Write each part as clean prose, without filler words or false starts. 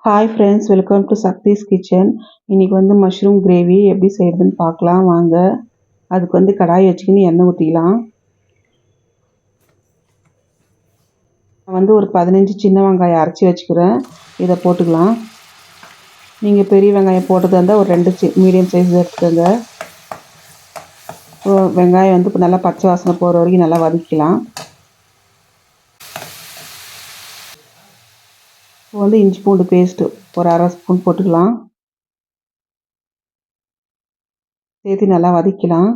Hi friends, welcome to Sakthi's kitchen. இன்றைக்கி வந்து mushroom gravy எப்படி செய்கிறதுன்னு பார்க்கலாம் வாங்க. அதுக்கு வந்து கடாய் வச்சுக்கின்னு எண்ணெய் ஊற்றிக்கலாம். நான் வந்து ஒரு 15 சின்ன வெங்காயம் அரைச்சி வச்சுக்கிறேன். இதை போட்டுக்கலாம். நீங்கள் பெரிய வெங்காயம் போட்டதாக இருந்தால் ஒரு 2 மீடியம் சைஸ் எடுத்துக்கோங்க. வெங்காயம் வந்து இப்போ நல்லா பச்சை வாசனை போகிற வரைக்கும் நல்லா வதக்கிக்கலாம். இப்போ வந்து இஞ்சி பூண்டு பேஸ்ட்டு ஒரு அரை ஸ்பூன் போட்டுக்கலாம். சேர்த்து நல்லா வதக்கலாம்.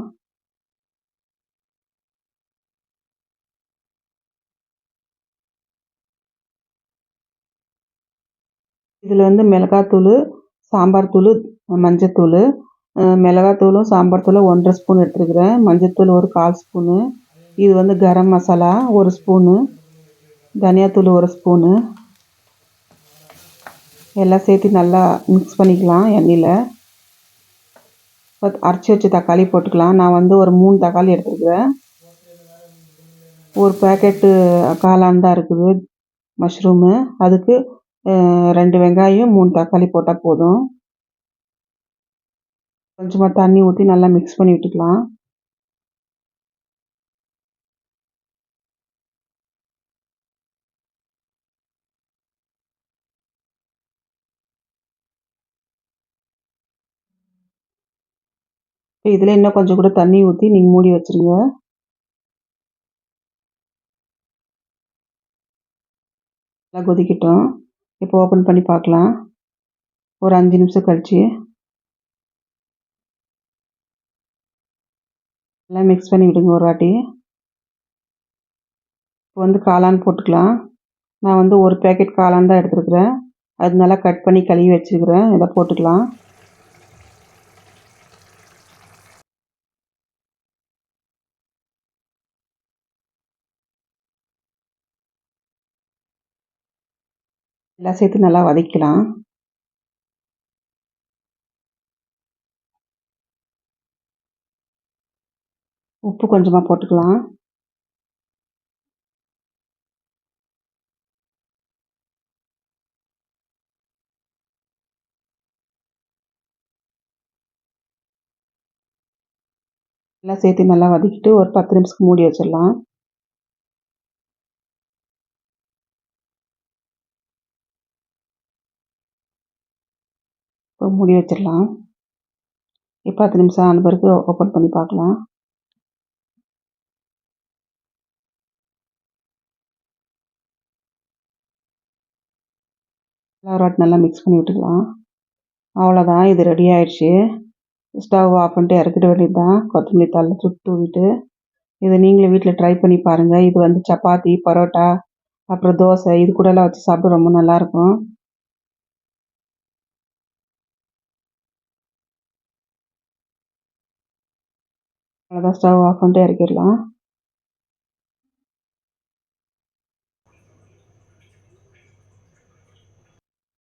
இதில் வந்து மிளகாத்தூள், சாம்பார் தூள், மஞ்சத்தூள், மிளகாத்தூளும் சாம்பார் தூளும் 1 1/2 ஸ்பூன் எடுத்துருக்கிறேன். மஞ்சத்தூள் ஒரு 1/4 ஸ்பூனு. இது வந்து கரம் மசாலா 1 ஸ்பூனு, தனியாத்தூள் 1 ஸ்பூனு. எல்லாம் சேர்த்து நல்லா மிக்ஸ் பண்ணிக்கலாம் எண்ணெயில். அரைச்சி வச்ச தக்காளி போட்டுக்கலாம். நான் வந்து ஒரு 3 தக்காளி எடுத்துருக்கிறேன். ஒரு பேக்கெட்டு காளான் தான் இருக்குது மஷ்ரூமு. அதுக்கு 2 வெங்காயம் 3 தக்காளி போட்டால் போதும். கொஞ்சமாக தண்ணி ஊற்றி நல்லா மிக்ஸ் பண்ணி விட்டுக்கலாம். இதில் இன்னும் கொஞ்சம் கூட தண்ணி ஊற்றி நீங்கள் மூடி வச்சுருங்க. நல்லா கொதிக்கட்டும். இப்போ ஓப்பன் பண்ணி பார்க்கலாம். ஒரு 5 நிமிஷம் கழிச்சு நல்லா மிக்ஸ் பண்ணி விடுங்க ஒரு வாட்டி. இப்போ வந்து காளான் போட்டுக்கலாம். நான் வந்து ஒரு பேக்கெட் காளான் தான் எடுத்துருக்குறேன். அது நல்லா கட் பண்ணி கழுவி வச்சுருக்கிறேன். இதை போட்டுக்கலாம். எல்லாம் சேர்த்து நல்லா வதக்கலாம். உப்பு கொஞ்சமாக போட்டுக்கலாம். எல்லாம் சேர்த்து நல்லா வதக்கிட்டு ஒரு 10 நிமிஷத்துக்கு மூடி வச்சிடலாம். இப்போ மூடி வச்சிடலாம். இப்போ 10 நிமிஷம் ஆன பிறகு ஓப்பன் பண்ணி பார்க்கலாம். ஒரு வாட்டி நல்லா மிக்ஸ் பண்ணி விட்டுக்கலாம். அவ்வளோதான், இது ரெடி ஆயிடுச்சு. ஸ்டவ் ஆஃப் பண்ணிட்டு இறக்கிட வேண்டியது தான். கொத்தமல்லி தழை தூவிட்டு. இதை நீங்களே வீட்டில் ட்ரை பண்ணி பாருங்கள். இது வந்து சப்பாத்தி, பரோட்டா, அப்புறம் தோசை இது கூடலாம் வச்சு சாப்பிட ரொம்ப நல்லாயிருக்கும். அவ்வளோதான், ஸ்டவ் ஆஃப் பண்ணிட்டு இறக்கிடலாம்.